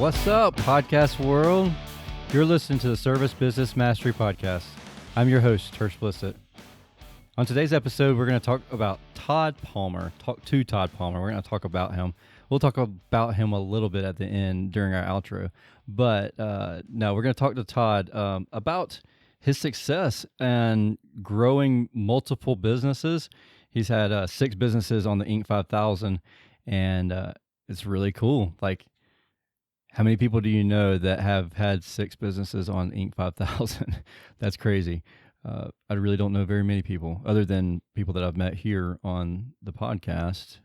What's up, podcast world? You're listening to the Service Business Mastery Podcast. I'm your host, Tersh. On today's episode, we're going to talk about Todd Palmer. We're going to talk about him. We'll talk about him a little bit at the end during our outro. But no, we're going to talk to Todd about his success and growing multiple businesses. He's had 6 businesses on the Inc. 5000, and it's really cool. Like, how many people do you know that have had 6 businesses on Inc. 5000? That's crazy. I really don't know very many people other than people that I've met here on the podcast.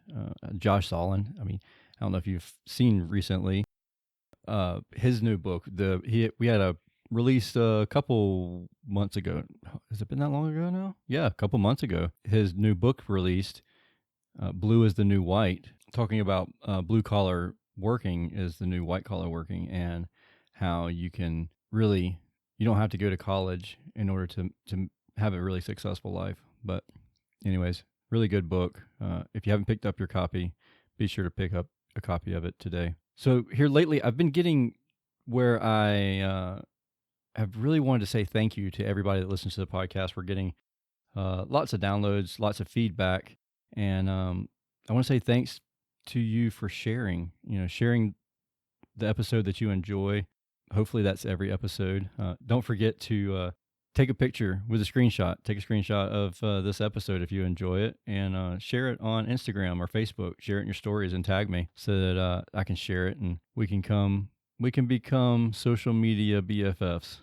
Josh Solon. I mean, I don't know if you've seen recently his new book. We had a released a couple months ago. Has it been that long ago now? Yeah, a couple months ago. His new book released, Blue is the New White, talking about blue collar working is the new white collar working, and how you can really, you don't have to go to college in order to have a really successful life. But anyways, really good book. If you haven't picked up your copy, be sure to pick up a copy of it today. So here lately, I've been getting where I have really wanted to say thank you to everybody that listens to the podcast. We're getting lots of downloads, lots of feedback, and I want to say thanks to you for sharing the episode that you enjoy. Hopefully that's every episode. Don't forget to take a picture with a screenshot. Take a screenshot of this episode if you enjoy it, and share it on Instagram or Facebook. Share it in your stories and tag me so that I can share it, and we can become social media BFFs.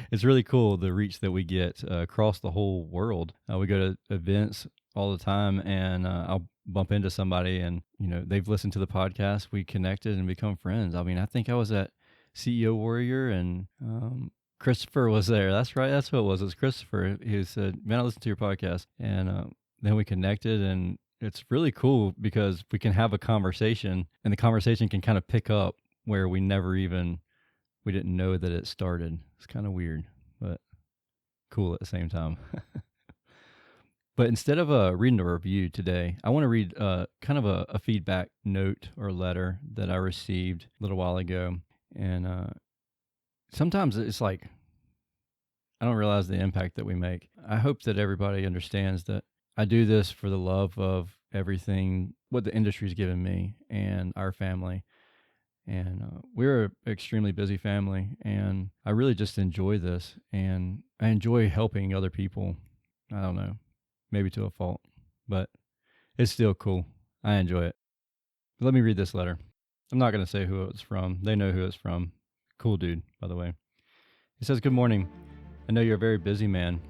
It's really cool, the reach that we get across the whole world. We go to events all the time, and I'll bump into somebody, and they've listened to the podcast. We connected and become friends. I mean, I think I was at CEO Warrior, and Christopher was there. That's right. That's who it was. It was Christopher. He said, "Man, I listened to your podcast," and then we connected, and it's really cool because we can have a conversation, and the conversation can kind of pick up where we didn't know that it started. It's kind of weird, but cool at the same time. But instead of reading a review today, I want to read kind of a feedback note or letter that I received a little while ago. And sometimes it's like, I don't realize the impact that we make. I hope that everybody understands that I do this for the love of everything, what the industry's given me and our family. And we're an extremely busy family, and I really just enjoy this, and I enjoy helping other people. I don't know, maybe to a fault, but it's still cool. I enjoy it. But let me read this letter. I'm not going to say who it's from. They know who it's from. Cool dude, by the way. He says, "Good morning. I know you're a very busy man,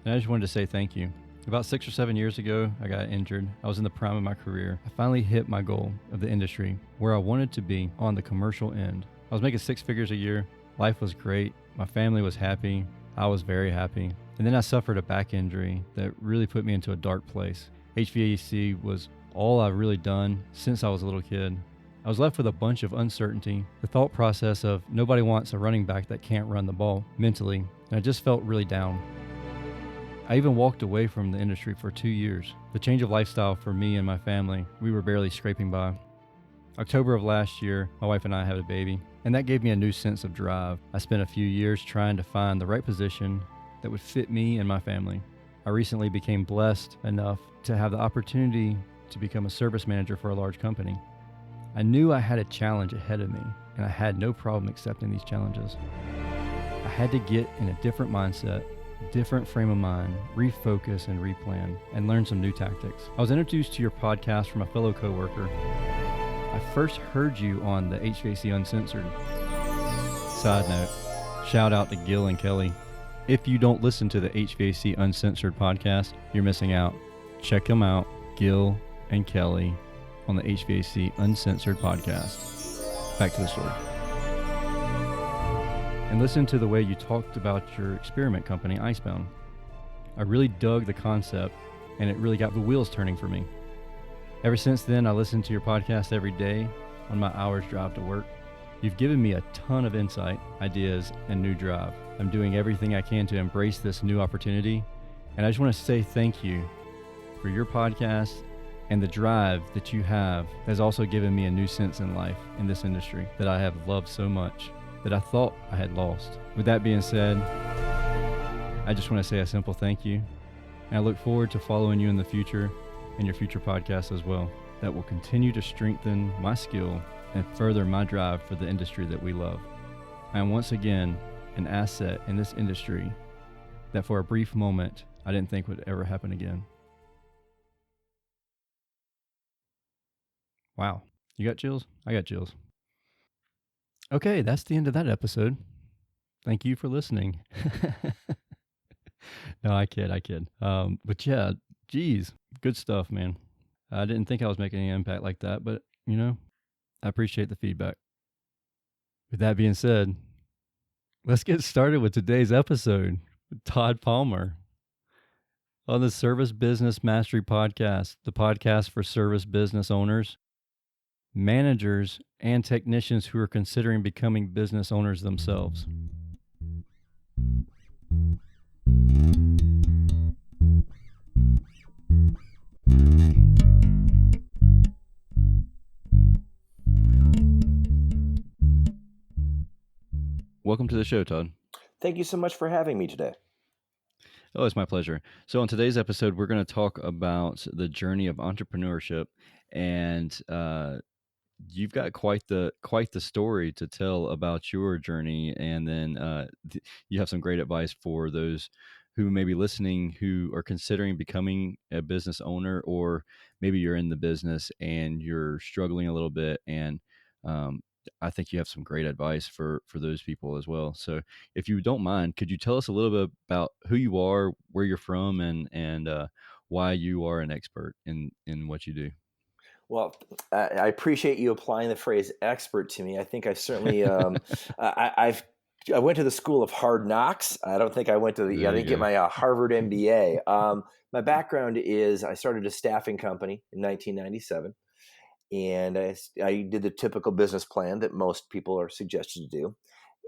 and I just wanted to say thank you. About 6 or 7 years ago, I got injured. I was in the prime of my career. I finally hit my goal of the industry, where I wanted to be on the commercial end. I was making 6 figures a year. Life was great. My family was happy. I was very happy. And then I suffered a back injury that really put me into a dark place. HVAC was all I've really done since I was a little kid. I was left with a bunch of uncertainty, the thought process of nobody wants a running back that can't run the ball mentally, and I just felt really down. I even walked away from the industry for 2 years. The change of lifestyle for me and my family, we were barely scraping by. October of last year, my wife and I had a baby, and that gave me a new sense of drive. I spent a few years trying to find the right position that would fit me and my family. I recently became blessed enough to have the opportunity to become a service manager for a large company. I knew I had a challenge ahead of me, and I had no problem accepting these challenges. I had to get in a different mindset, different frame of mind, refocus and replan, and learn some new tactics. I was introduced to your podcast from a fellow coworker. I first heard you on the HVAC Uncensored. Side note, shout out to Gil and Kelly. If you don't listen to the HVAC Uncensored podcast, you're missing out. Check them out, Gil and Kelly, on the HVAC Uncensored podcast. Back to the story. And listen to the way you talked about your experiment company, Icebound. I really dug the concept, and it really got the wheels turning for me. Ever since then, I listen to your podcast every day on my hour's drive to work. You've given me a ton of insight, ideas, and new drive. I'm doing everything I can to embrace this new opportunity, and I just want to say thank you for your podcast And the drive that you have has also given me a new sense in life in this industry that I have loved so much that I thought I had lost. With that being said, I just want to say a simple thank you. And I look forward to following you in the future and your future podcasts as well, that will continue to strengthen my skill and further my drive for the industry that we love. I am once again an asset in this industry that for a brief moment I didn't think would ever happen again. Wow. You got chills? I got chills. Okay, that's the end of that episode. Thank you for listening. No, I kid. But yeah, geez, good stuff, man. I didn't think I was making an impact like that, but I appreciate the feedback. With that being said, let's get started with today's episode with Todd Palmer on the Service Business Mastery Podcast, the podcast for service business owners, managers, and technicians who are considering becoming business owners themselves. Welcome to the show, Todd. Thank you so much for having me today. Oh, it's my pleasure. So on today's episode, we're going to talk about the journey of entrepreneurship, and you've got quite the story to tell about your journey, and then you have some great advice for those who may be listening who are considering becoming a business owner, or maybe you're in the business and you're struggling a little bit, and I think you have some great advice for those people as well. So if you don't mind, could you tell us a little bit about who you are, where you're from, and why you are an expert in what you do? Well, I appreciate you applying the phrase expert to me. I think I certainly, I went to the school of hard knocks. I don't think I went to I didn't get my Harvard MBA. My background is I started a staffing company in 1997, and I did the typical business plan that most people are suggested to do.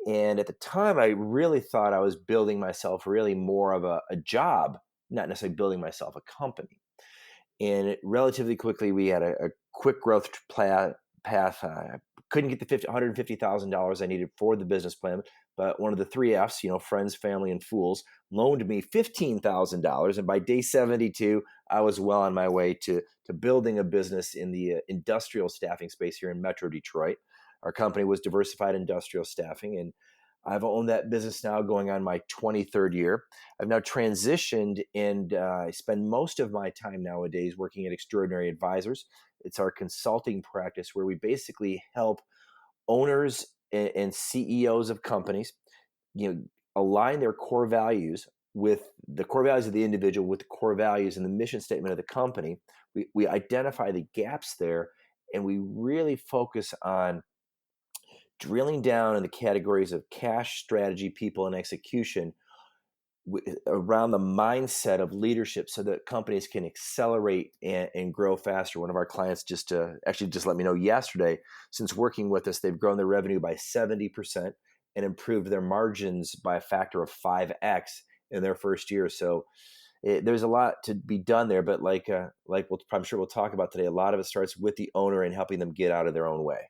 And at the time, I really thought I was building myself really more of a job, not necessarily building myself a company. And relatively quickly, we had a quick growth path. I couldn't get the $150,000 I needed for the business plan, but one of the three F's, friends, family, and fools, loaned me $15,000. And by day 72, I was well on my way to building a business in the industrial staffing space here in Metro Detroit. Our company was Diversified Industrial Staffing, and I've owned that business now going on my 23rd year. I've now transitioned, and I spend most of my time nowadays working at Extraordinary Advisors. It's our consulting practice where we basically help owners and CEOs of companies, align their core values with the core values of the individual, with the core values and the mission statement of the company. We identify the gaps there, and we really focus on drilling down in the categories of cash, strategy, people, and execution around the mindset of leadership so that companies can accelerate and grow faster. One of our clients just let me know yesterday, since working with us, they've grown their revenue by 70% and improved their margins by a factor of 5x in their first year. So there's a lot to be done there, but I'm sure we'll talk about today, a lot of it starts with the owner and helping them get out of their own way.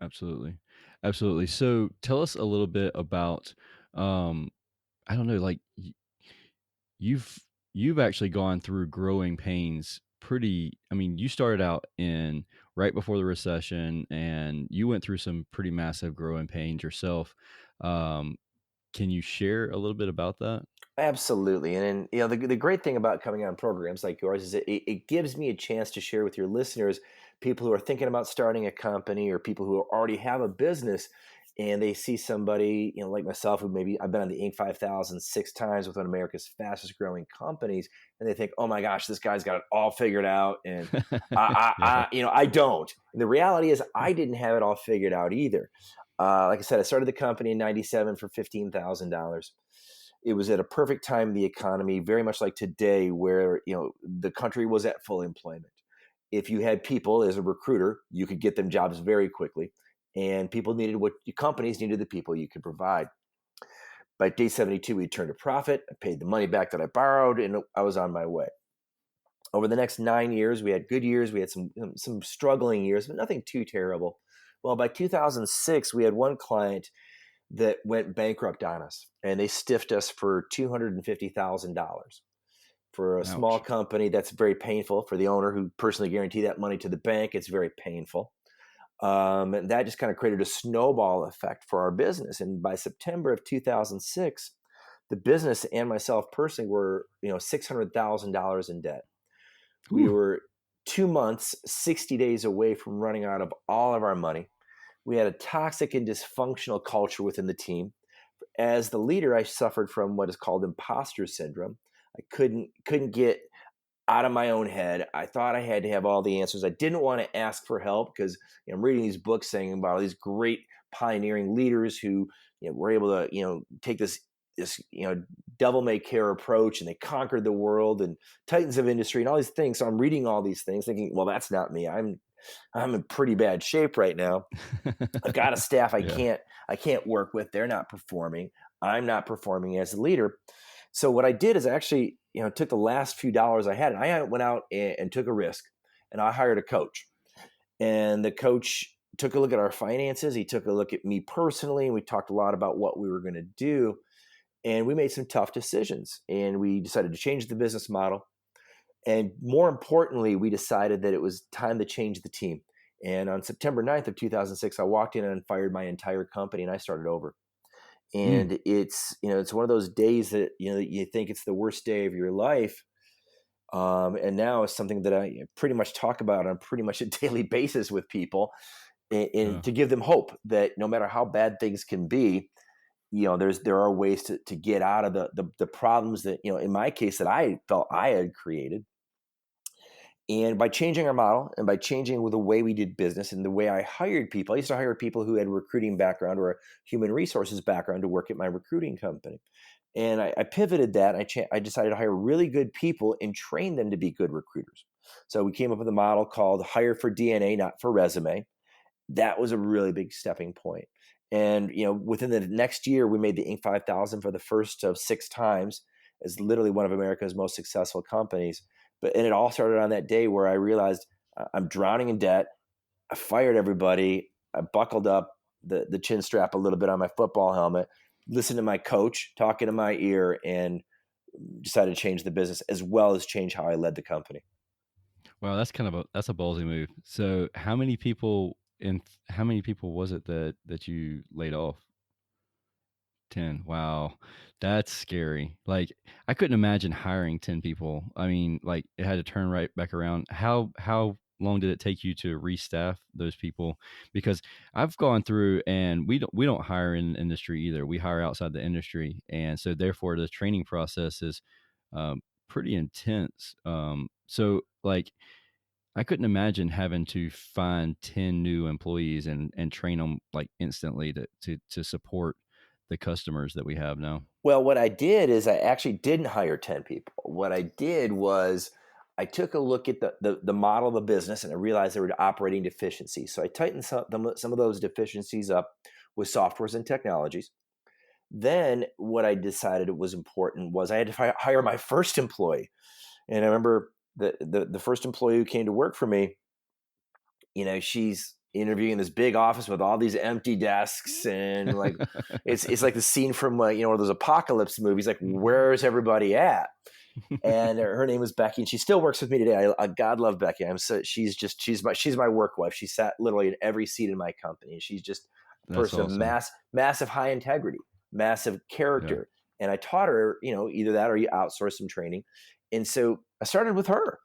Absolutely. So tell us a little bit about, I don't know, like you've actually gone through growing pains you started out in right before the recession, and you went through some pretty massive growing pains yourself. Can you share a little bit about that? Absolutely. And the great thing about coming on programs like yours is it gives me a chance to share with your listeners, people who are thinking about starting a company or people who already have a business, and they see somebody, like myself, who maybe I've been on the Inc. 5000 6 times with one of America's fastest growing companies, and they think, oh my gosh, this guy's got it all figured out. And I don't. And the reality is I didn't have it all figured out either. Like I said, I started the company in 97 for $15,000. It was at a perfect time in the economy, very much like today, where the country was at full employment. If you had people as a recruiter, you could get them jobs very quickly, and people needed companies needed the people you could provide. By day 72, we turned a profit. I paid the money back that I borrowed, and I was on my way. Over the next 9 years, we had good years. We had some struggling years, but nothing too terrible. Well, by 2006, we had one client that went bankrupt on us, and they stiffed us for $250,000. For a small Ouch. company, that's very painful. For the owner who personally guaranteed that money to the bank, it's very painful. And that just kind of created a snowball effect for our business. And by September of 2006, the business and myself personally were, $600,000 in debt. We Whew. were 2 months, 60 days away from running out of all of our money. We had a toxic and dysfunctional culture within the team. As the leader, I suffered from what is called imposter syndrome. I couldn't get out of my own head. I thought I had to have all the answers. I didn't want to ask for help because I'm reading these books saying about all these great pioneering leaders who were able to take this devil may care approach, and they conquered the world and titans of industry and all these things. So I'm reading all these things thinking, well, that's not me. I'm in pretty bad shape right now. I've got a staff I Yeah. can't work with. They're not performing. I'm not performing as a leader. So what I did is I actually, took the last few dollars I had, and I went out and took a risk, and I hired a coach. And the coach took a look at our finances. He took a look at me personally, and we talked a lot about what we were going to do. And we made some tough decisions, and we decided to change the business model. And more importantly, we decided that it was time to change the team. And on September 9th of 2006, I walked in and fired my entire company, and I started over. Mm. And it's one of those days that you think it's the worst day of your life, and now it's something that I pretty much talk about on pretty much a daily basis with people, and Yeah. to give them hope that no matter how bad things can be, there are ways to get out of the problems that in my case that I felt I had created. And by changing our model and by changing the way we did business and the way I hired people, I used to hire people who had a recruiting background or a human resources background to work at my recruiting company. And I pivoted that. I decided to hire really good people and train them to be good recruiters. So we came up with a model called hire for DNA, not for resume. That was a really big stepping point. And within the next year, we made the Inc. 5000 for the first of 6 times, as literally one of America's most successful companies. And it all started on that day where I realized I'm drowning in debt. I fired everybody. I buckled up the chin strap a little bit on my football helmet, listened to my coach talking to my ear, and decided to change the business as well as change how I led the company. Wow, that's a ballsy move. So how many people was it that you laid off? 10. Wow. That's scary. Like, I couldn't imagine hiring 10 people. I mean, like, it had to turn right back around. How long did it take you to restaff those people? Because I've gone through, and we don't hire in the industry either. We hire outside the industry. And so therefore the training process is pretty intense. So like, I couldn't imagine having to find 10 new employees and train them like instantly to support the customers that we have now. Well, what I did is I actually didn't hire 10 people. What I did was I took a look at the model of the business, and I realized there were operating deficiencies. So I tightened some of those deficiencies up with softwares and technologies. Then what I decided was important was I had to hire my first employee. And I remember the first employee who came to work for me, she's interviewing this big office with all these empty desks, and like it's like the scene from one of those apocalypse movies, like where's everybody at? And her name was Becky, and she still works with me today. God love Becky. She's my work wife. She sat literally in every seat in my company, and she's just a That's person of awesome. massive high integrity, massive Yeah. character. And I taught her, either that or you outsource some training. And so I started with her,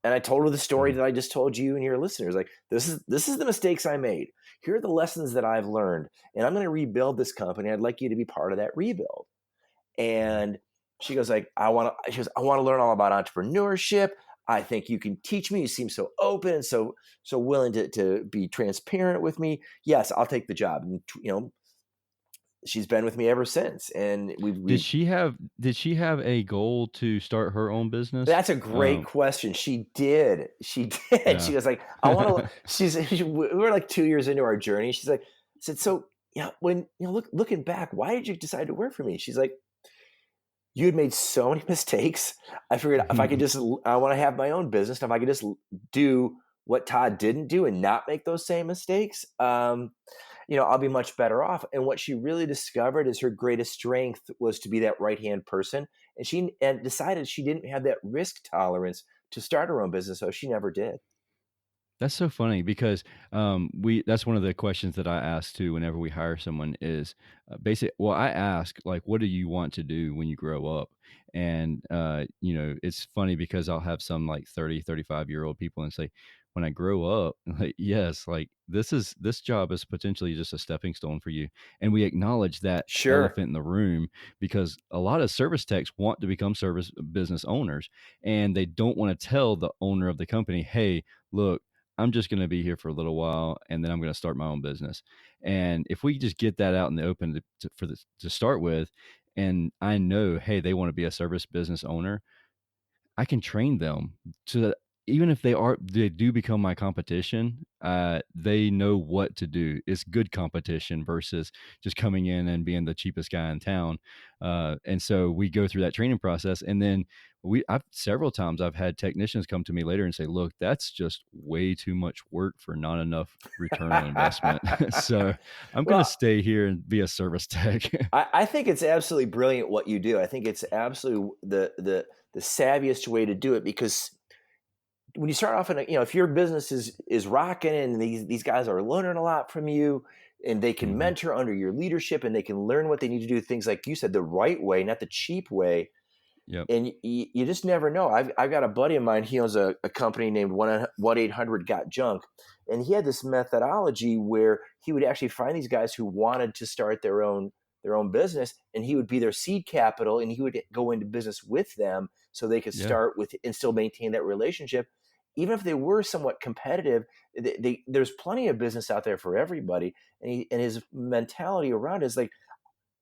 and I told her the story Yeah. that I just told you and your listeners. Like, this is the mistakes I made. Here are the lessons that I've learned, and I'm going to rebuild this company. I'd like you to be part of that rebuild. And she goes like, I want to learn all about entrepreneurship. I think you can teach me. You seem so open and so willing to be transparent with me. Yes, I'll take the job. And she's been with me ever since. And Did we she have a goal to start her own business? that's a great question. She did. She did. Yeah. She was like, I want to. We were like 2 years into our journey. She's like, I said, so yeah, when looking back, why did you decide to work for me? She's like, You had made so many mistakes. I figured if I could just, I want to have my own business. If I could just do what Todd didn't do and not make those same mistakes, I'll be much better off. And what she really discovered is her greatest strength was to be that right hand person. And she decided she didn't have that risk tolerance to start her own business, so she never did. That's so funny because we that's one of the questions that I ask too whenever we hire someone is well, I ask like, what do you want to do when you grow up? And it's funny because I'll have some like 30, 35-year-old people and say, when I grow up, like, yes, like this job is potentially just a stepping stone for you. And we acknowledge that Sure. elephant in the room because a lot of service techs want to become service business owners, and they don't want to tell the owner of the company, hey, look, I'm just going to be here for a little while and then I'm going to start my own business. And if we just get that out in the open to start with, and I know, hey, they want to be a service business owner, I can train them to, even if they do become my competition, they know what to do. It's good competition versus just coming in and being the cheapest guy in town. And so we go through that training process, and then I've several times I've had technicians come to me later and say, "Look, that's just way too much work for not enough return on investment." So I'm going to Well, stay here and be a service tech. I think it's absolutely brilliant what you do. I think it's absolutely the savviest way to do it, because when you start off if your business is rocking and these guys are learning a lot from you, and they can Hmm. mentor under your leadership, and they can learn what they need to do, things like you said, the right way, not the cheap way. Yep. And you just never know. I've got a buddy of mine. He owns a company named 1-800 Got Junk, and he had this methodology where he would actually find these guys who wanted to start their own business, and he would be their seed capital, and he would go into business with them so they could Yeah. start with and still maintain that relationship, even if they were somewhat competitive. There's plenty of business out there for everybody, and his mentality around it is like,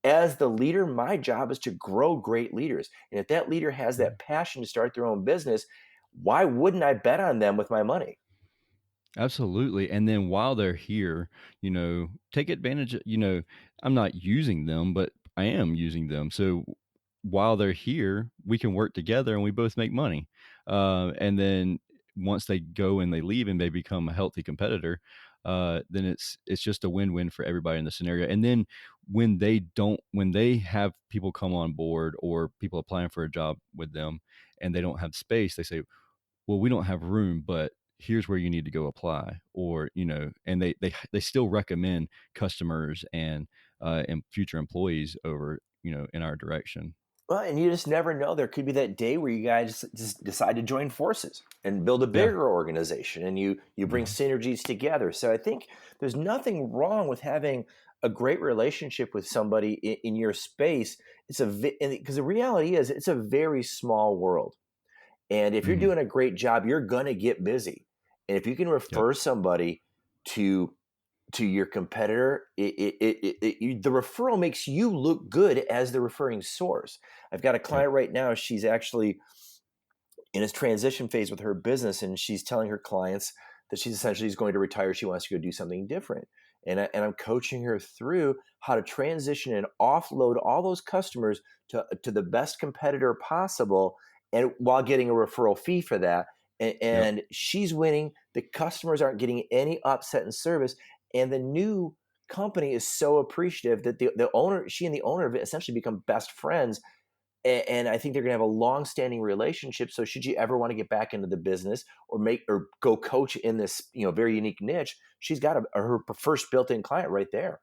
as the leader, my job is to grow great leaders. And if that leader has that passion to start their own business, why wouldn't I bet on them with my money? Absolutely. And then while they're here, take advantage of, I'm not using them, but I am using them. So while they're here, we can work together and we both make money. And then once they go and they leave and they become a healthy competitor, then it's just a win-win for everybody in the scenario. And then when they have people come on board or people applying for a job with them and they don't have space, they say, well, we don't have room, but here's where you need to go apply, or and they still recommend customers and future employees over in our direction. Well, and you just never know. There could be that day where you guys just decide to join forces and build a Yeah. bigger organization, and you bring Mhm. synergies together. So I think there's nothing wrong with having a great relationship with somebody in your space. Because the reality is, it's a very small world. And if you're Mhm. doing a great job, you're gonna get busy. And if you can Yep. refer somebody to your competitor, the referral makes you look good as the referring source. I've got a Yep. client right now. She's actually in a transition phase with her business, and she's telling her clients that she's essentially going to retire. She wants to go do something different. And I'm coaching her through how to transition and offload all those customers to the best competitor possible, and while getting a referral fee for that. And, Yep. and she's winning. The customers aren't getting any upset in service, and the new company is so appreciative that the owner, she and the owner, have essentially become best friends. And I think they're going to have a long-standing relationship. So should you ever want to get back into the business or go coach in this very unique niche, she's got her first built-in client right there.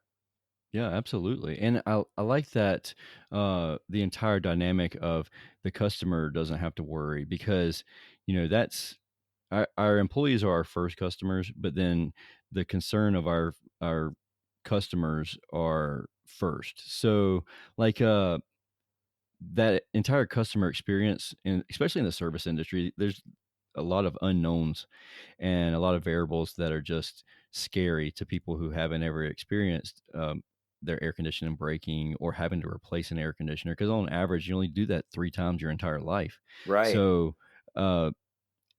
Yeah, absolutely. And I like that the entire dynamic of the customer doesn't have to worry because that's our employees are our first customers, but then the concern of our customers are first. So like that entire customer experience, and especially in the service industry, there's a lot of unknowns and a lot of variables that are just scary to people who haven't ever experienced their air conditioning breaking or having to replace an air conditioner, because on average you only do that 3 times your entire life. Right. So uh,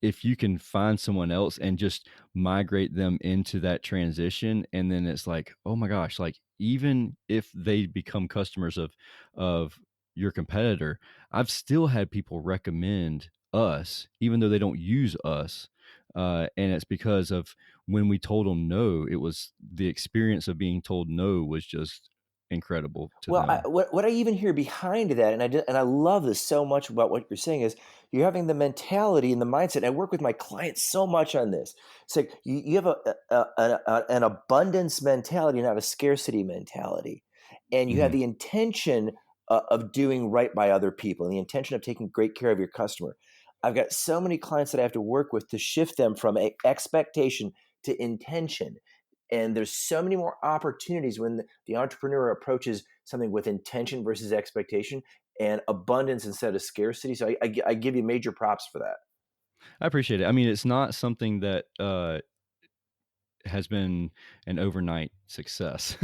if you can find someone else and just migrate them into that transition, and then it's like, oh my gosh, like even if they become customers of your competitor, I've still had people recommend us, even though they don't use us. And it's because of when we told them no, it was the experience of being told no was just incredible to Well, them. what I even hear behind that, and I love this so much about what you're saying, is you're having the mentality and the mindset. And I work with my clients so much on this. It's like you have an abundance mentality, not a scarcity mentality, and you have Mhm. the intention of doing right by other people, and the intention of taking great care of your customer. I've got so many clients that I have to work with to shift them from expectation to intention. And there's so many more opportunities when the entrepreneur approaches something with intention versus expectation and abundance instead of scarcity. So I give you major props for that. I appreciate it. I mean, it's not something that has been an overnight success.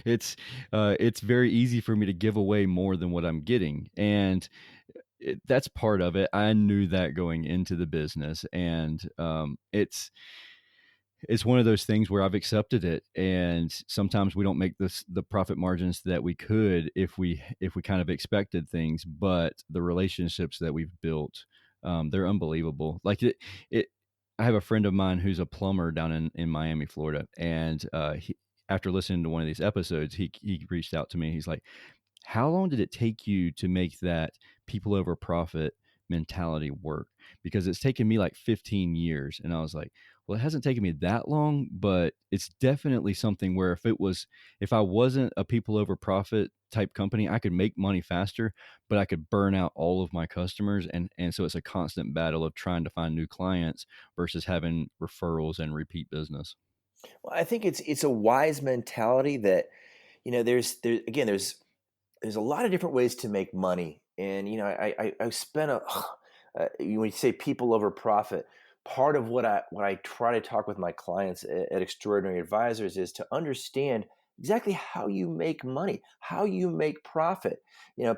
it's it's very easy for me to give away more than what I'm getting, and that's part of it. I knew that going into the business, and it's one of those things where I've accepted it, and sometimes we don't make the profit margins that we could if we kind of expected things, but the relationships that we've built, they're unbelievable. Like it. I have a friend of mine who's a plumber down in Miami, Florida, and after listening to one of these episodes, he reached out to me. He's like, how long did it take you to make that people over profit mentality work? Because it's taken me like 15 years. And I was like, well, it hasn't taken me that long, but it's definitely something where if I wasn't a people over profit type company, I could make money faster, but I could burn out all of my customers. And so it's a constant battle of trying to find new clients versus having referrals and repeat business. Well, I think it's a wise mentality that there's a lot of different ways to make money, and I spent when you say people over profit. Part of what I try to talk with my clients at Extraordinary Advisors is to understand exactly how you make money, how you make profit.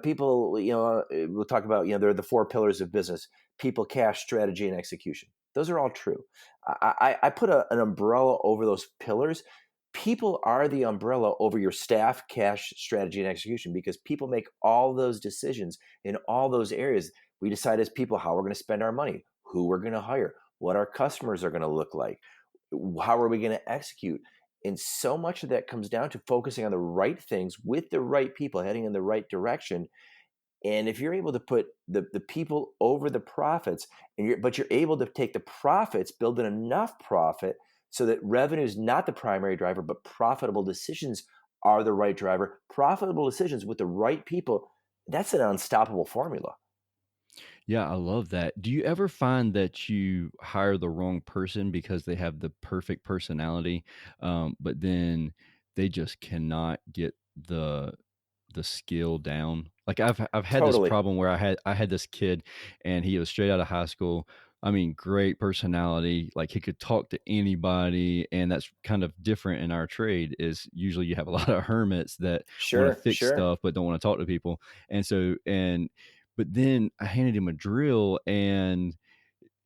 People, we'll talk about, there are the four pillars of business: people, cash, strategy, and execution. Those are all true. I put an umbrella over those pillars. People are the umbrella over your staff, cash, strategy, and execution, because people make all those decisions in all those areas. We decide as people how we're going to spend our money, who we're going to hire, what our customers are going to look like, how are we going to execute. And so much of that comes down to focusing on the right things with the right people, heading in the right direction. And if you're able to put the people over the profits, but you're able to take the profits, build in enough profit so that revenue is not the primary driver, but profitable decisions are the right driver. Profitable decisions with the right people, that's an unstoppable formula. Yeah, I love that. Do you ever find that you hire the wrong person because they have the perfect personality, but then they just cannot get the skill down? Like I've had this Totally. problem where I had this kid, and he was straight out of high school. I mean, great personality. Like he could talk to anybody, and that's kind of different in our trade. Is usually you have a lot of hermits that want to Sure, fix sure. stuff but don't want to talk to people, and so and but then I handed him a drill, and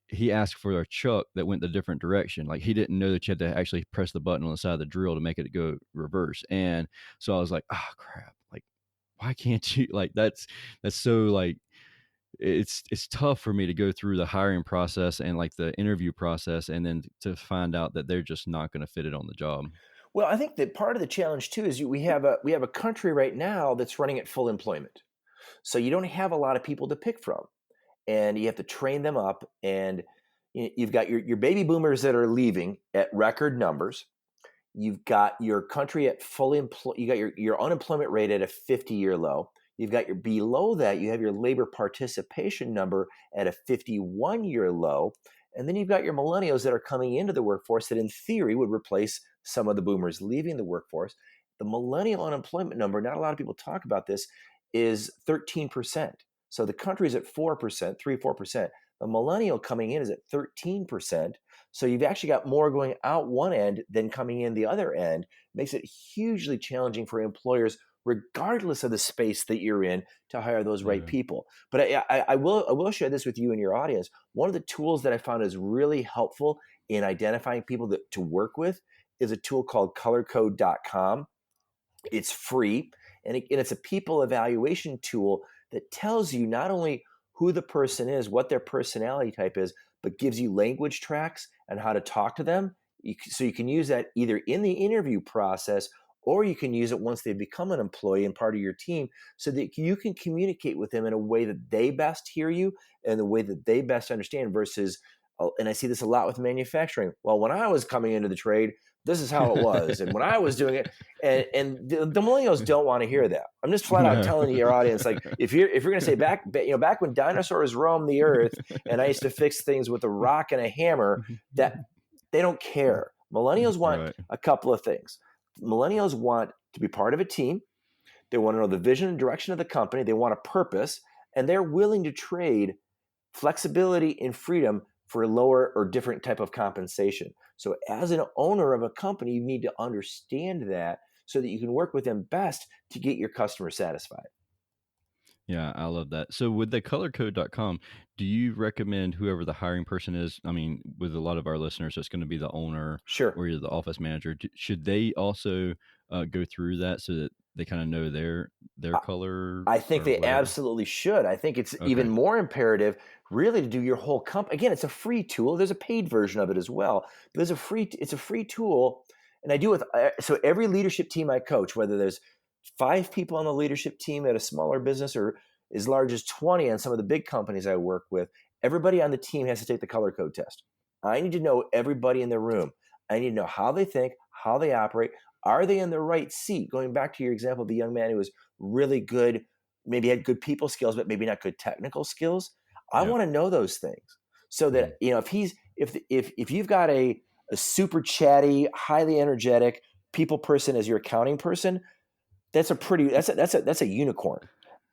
he asked for a chuck that went the different direction. Like he didn't know that you had to actually press the button on the side of the drill to make it go reverse. And so I was like, oh crap. Like, why can't you that's so like it's tough for me to go through the hiring process and like the interview process and then to find out that they're just not going to fit it on the job. Well, I think that part of the challenge too is we have a country right now that's running at full employment. So you don't have a lot of people to pick from, and you have to train them up. And you've got your baby boomers that are leaving at record numbers. You've got your country at fully employed. You got your unemployment rate at a 50-year low. You've got your below that. You have your labor participation number at a 51-year low. And then you've got your millennials that are coming into the workforce that in theory would replace some of the boomers leaving the workforce. The millennial unemployment number, not a lot of people talk about this, is 13%. So the country is at 4%, 3-4%. The millennial coming in is at 13%. So you've actually got more going out one end than coming in the other end. Makes it hugely challenging for employers, regardless of the space that you're in, to hire those right Yeah. people. But I will share this with you and your audience. One of the tools that I found is really helpful in identifying people to work with is a tool called colorcode.com. It's free, and it's a people evaluation tool that tells you not only who the person is, what their personality type is, but gives you language tracks and how to talk to them. So you can use that either in the interview process, or you can use it once they become an employee and part of your team, so that you can communicate with them in a way that they best hear you and the way that they best understand versus, and I see this a lot with manufacturing. Well, when I was coming into the trade, this is how it was. And when I was doing it, and the millennials don't want to hear that. I'm just flat out telling your audience, like, if you're going to say back when dinosaurs roamed the earth and I used to fix things with a rock and a hammer, that they don't care. Millennials want a couple of things. Millennials want to be part of a team. They want to know the vision and direction of the company. They want a purpose, and they're willing to trade flexibility and freedom for a lower or different type of compensation. So as an owner of a company, you need to understand that so that you can work with them best to get your customer satisfied. Yeah, I love that. So with the colorcode.com, do you recommend whoever the hiring person is? I mean, with a lot of our listeners, it's going to be the owner Sure. or you're the office manager. Should they also go through that so that they kind of know their color? I think they whatever? absolutely should. I think it's even more imperative really to do your whole company. Again, it's a free tool. There's a paid version of it as well, but it's a free tool. And I do with, so every leadership team I coach, whether there's 5 people on the leadership team at a smaller business or as large as 20 on some of the big companies I work with, everybody on the team has to take the color code test. I need to know everybody in the room. I need to know how they think, how they operate. Are they in the right seat? Going back to your example of the young man who was really good, maybe had good people skills, but maybe not good technical skills. I want to know those things so that, if you've got a super chatty, highly energetic people person as your accounting person, that's a unicorn.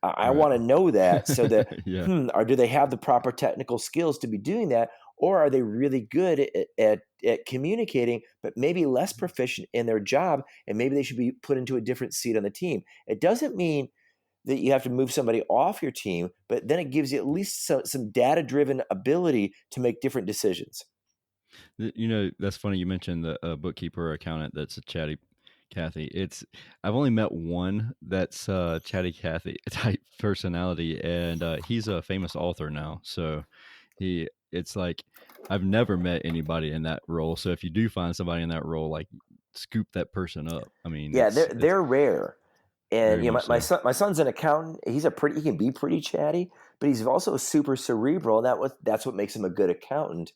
I want to know that so that, or do they have the proper technical skills to be doing that? Or are they really good at communicating, but maybe less proficient in their job, and maybe they should be put into a different seat on the team? It doesn't mean that you have to move somebody off your team, but then it gives you at least some data-driven ability to make different decisions. That's funny. You mentioned the bookkeeper or accountant that's a chatty Kathy. I've only met one that's chatty Kathy type personality, and he's a famous author now. So it's like I've never met anybody in that role. So if you do find somebody in that role, like scoop that person up. I mean, they're rare. And my son's an accountant. He can be pretty chatty, but he's also super cerebral, and that's what makes him a good accountant.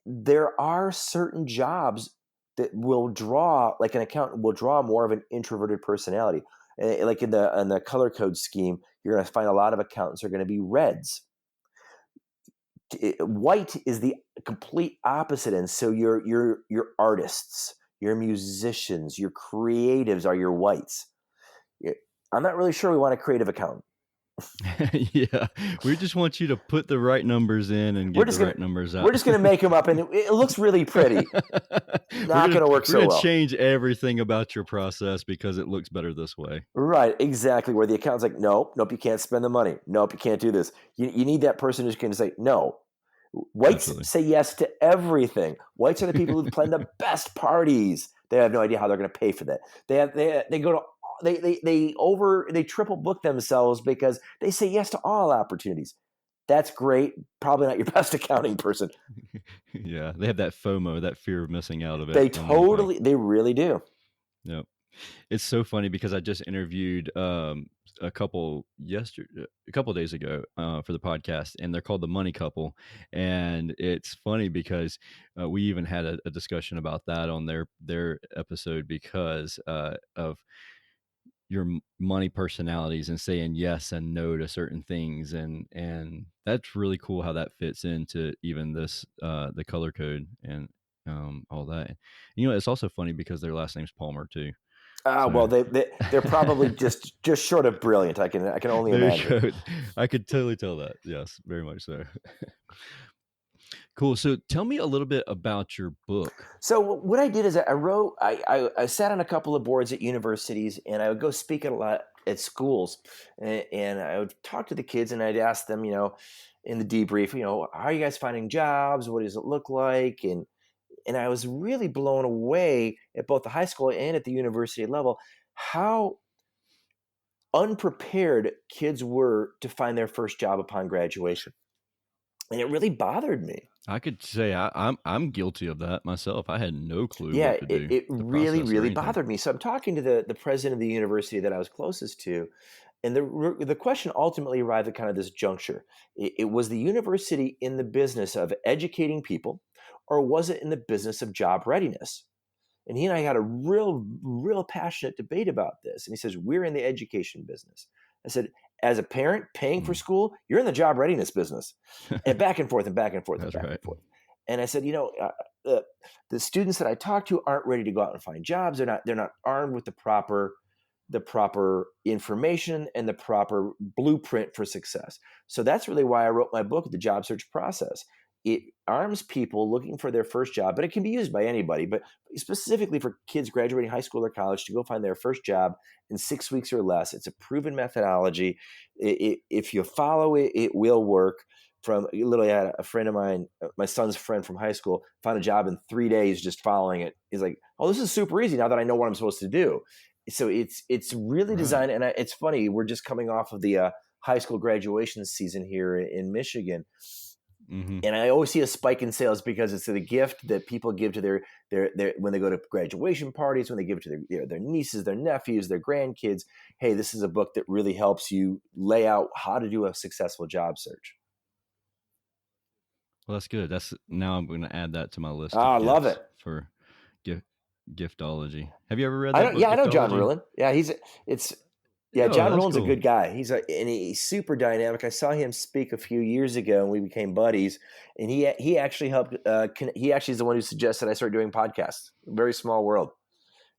There are certain jobs that will draw, like an accountant will draw more of an introverted personality. Like in the color code scheme, you're going to find a lot of accountants are going to be reds. White is the complete opposite end. So your artists, your musicians, your creatives are your whites. I'm not really sure we want a creative accountant. Yeah, we just want you to put the right numbers in and get the right numbers out. We're just going to make them up, and it looks really pretty. Not going to work so well. We're going to change everything about your process because it looks better this way. Right, exactly. Where the accountant's like, nope, you can't spend the money. Nope, you can't do this. You need that person who's going to say no. Whites say yes to everything. Whites are the people who plan the best parties. They have no idea how they're going to pay for that. They go to they triple book themselves because they say yes to all opportunities. That's great. Probably not your best accounting person. Yeah, they have that FOMO, that fear of missing out of it. They really do. Yep. It's so funny because I just interviewed a couple of days ago for the podcast, and they're called the Money Couple. And it's funny because we even had a discussion about that on their episode because of your money personalities and saying yes and no to certain things, and that's really cool how that fits into even this the color code and all that. It's also funny because their last name's Palmer too. Well, they're probably just short of brilliant. I can only imagine. I could totally tell that. Yes, very much so. Cool. So tell me a little bit about your book. So what I did is I sat on a couple of boards at universities, and I would go speak a lot at schools, and I would talk to the kids, and I'd ask them, in the debrief, how are you guys finding jobs? What does it look like? And I was really blown away at both the high school and at the university level how unprepared kids were to find their first job upon graduation. And it really bothered me. I could say I'm guilty of that myself. I had no clue Yeah, what to do, it the really, process or really anything. bothered me. So I'm talking to the president of the university that I was closest to, and the question ultimately arrived at kind of this juncture. It was the university in the business of educating people, or was it in the business of job readiness? And he and I had a real passionate debate about this. And he says, we're in the education business. I said, as a parent paying for school, you're in the job readiness business. And back and forth and back and forth and That's back right. and forth. And I said, the students that I talk to aren't ready to go out and find jobs. They're not armed with the proper information and the proper blueprint for success. So that's really why I wrote my book, The Job Search Process. It arms people looking for their first job, but it can be used by anybody, but specifically for kids graduating high school or college to go find their first job in 6 weeks or less. It's a proven methodology. If you follow it, it will work. Literally, I had a friend of mine, my son's friend from high school, found a job in 3 days just following it. He's like, "Oh, this is super easy now that I know what I'm supposed to do." So it's really designed, and it's funny. We're just coming off of the high school graduation season here in Michigan. Mm-hmm. And I always see a spike in sales because it's the gift that people give to their when they go to graduation parties, when they give it to their nieces, their nephews, their grandkids. Hey, this is a book that really helps you lay out how to do a successful job search. Well, that's good. Now I'm going to add that to my list I of love gifts it. for giftology. Have you ever read that book? I know John Giftology? Ruhlin. Yeah, Oh, John that's Ruhlin's a cool. good guy. He's super dynamic. I saw him speak a few years ago, and we became buddies. And he actually helped. He actually is the one who suggested I start doing podcasts. Very small world.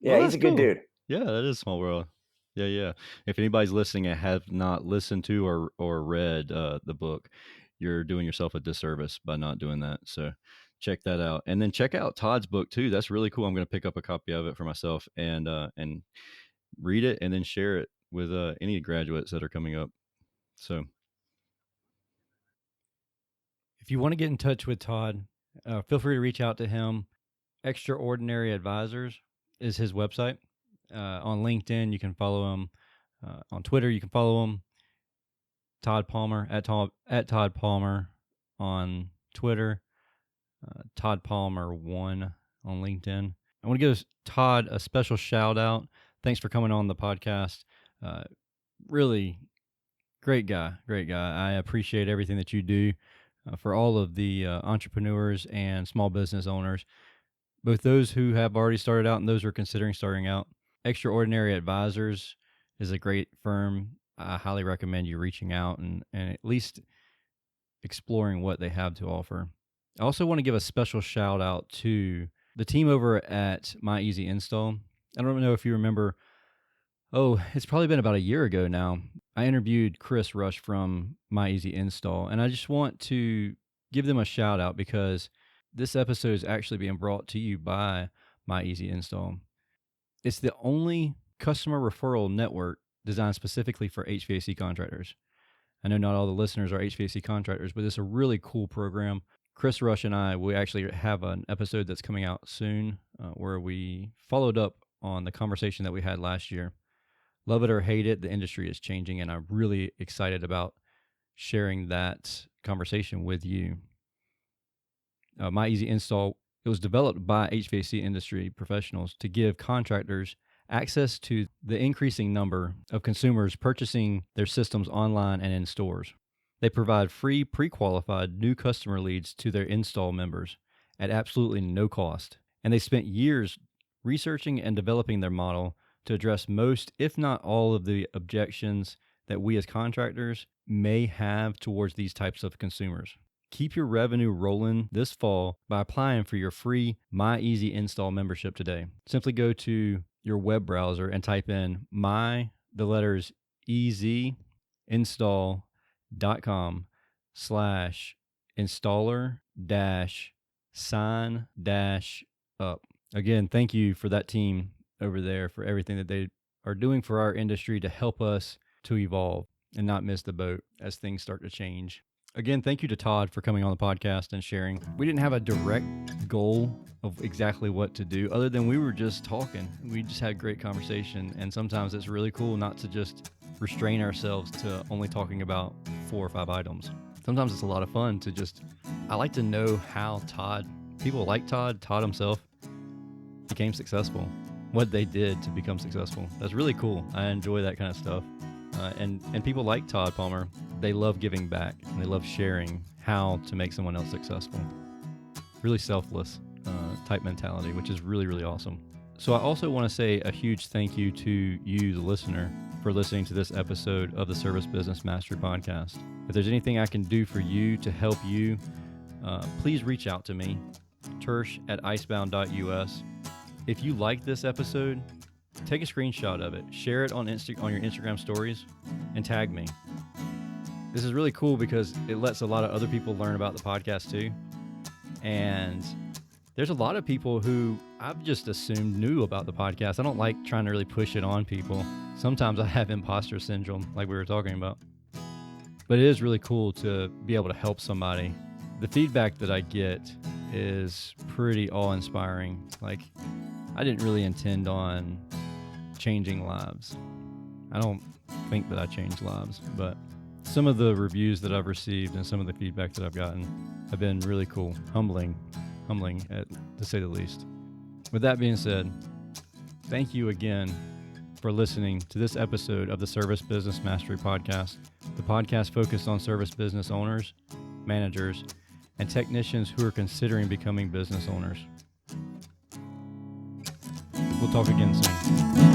Well, Yeah, he's that's a good cool. dude. Yeah, that is Small World. Yeah. If anybody's listening and have not listened to or read the book, you're doing yourself a disservice by not doing that. So check that out, and then check out Todd's book too. That's really cool. I'm going to pick up a copy of it for myself and read it, and then share it with any graduates that are coming up. So, if you want to get in touch with Todd, feel free to reach out to him. Extraordinary Advisors is his website. On LinkedIn, you can follow him. On Twitter, you can follow him. Todd Palmer at Todd Palmer on Twitter. Todd Palmer 1 on LinkedIn. I want to give Todd a special shout out. Thanks for coming on the podcast. Really great guy. I appreciate everything that you do for all of the entrepreneurs and small business owners, both those who have already started out and those who are considering starting out. Extraordinary Advisors is a great firm. I highly recommend you reaching out and at least exploring what they have to offer. I also want to give a special shout out to the team over at My Easy Install. I don't know if you remember. Oh, it's probably been about a year ago now. I interviewed Chris Rush from My Easy Install, and I just want to give them a shout out because this episode is actually being brought to you by My Easy Install. It's the only customer referral network designed specifically for HVAC contractors. I know not all the listeners are HVAC contractors, but it's a really cool program. Chris Rush and we actually have an episode that's coming out soon where we followed up on the conversation that we had last year. Love it or hate it, the industry is changing, and I'm really excited about sharing that conversation with you. My Easy Install, it was developed by HVAC industry professionals to give contractors access to the increasing number of consumers purchasing their systems online and in stores. They provide free pre-qualified new customer leads to their install members at absolutely no cost. And they spent years researching and developing their model to address most, if not all, of the objections that we as contractors may have towards these types of consumers. Keep your revenue rolling this fall by applying for your free My Easy Install membership today. Simply go to your web browser and type in the letters easyinstall.com/installer-sign-up. Again, thank you for that team over there for everything that they are doing for our industry to help us to evolve and not miss the boat as things start to change. Again, thank you to Todd for coming on the podcast and sharing. We didn't have a direct goal of exactly what to do other than we were just talking. We just had great conversation, and sometimes it's really cool not to just restrain ourselves to only talking about 4 or 5 items. Sometimes it's a lot of fun to I like to know how people like Todd himself became successful, what they did to become successful. That's really cool. I enjoy that kind of stuff. And people like Todd Palmer, they love giving back and they love sharing how to make someone else successful. Really selfless type mentality, which is really, really awesome. So I also want to say a huge thank you to you, the listener, for listening to this episode of the Service Business Mastery Podcast. If there's anything I can do for you to help you, please reach out to me, tersh@icebound.us. If you like this episode, take a screenshot of it, share it on your Instagram stories, and tag me. This is really cool because it lets a lot of other people learn about the podcast too. And there's a lot of people who I've just assumed knew about the podcast. I don't like trying to really push it on people. Sometimes I have imposter syndrome, like we were talking about. But it is really cool to be able to help somebody. The feedback that I get is pretty awe-inspiring. Like, I didn't really intend on changing lives. I don't think that I changed lives, but some of the reviews that I've received and some of the feedback that I've gotten have been really cool, humbling to say the least. With that being said, thank you again for listening to this episode of the Service Business Mastery Podcast, the podcast focused on service business owners, managers, and technicians who are considering becoming business owners. We'll talk again soon.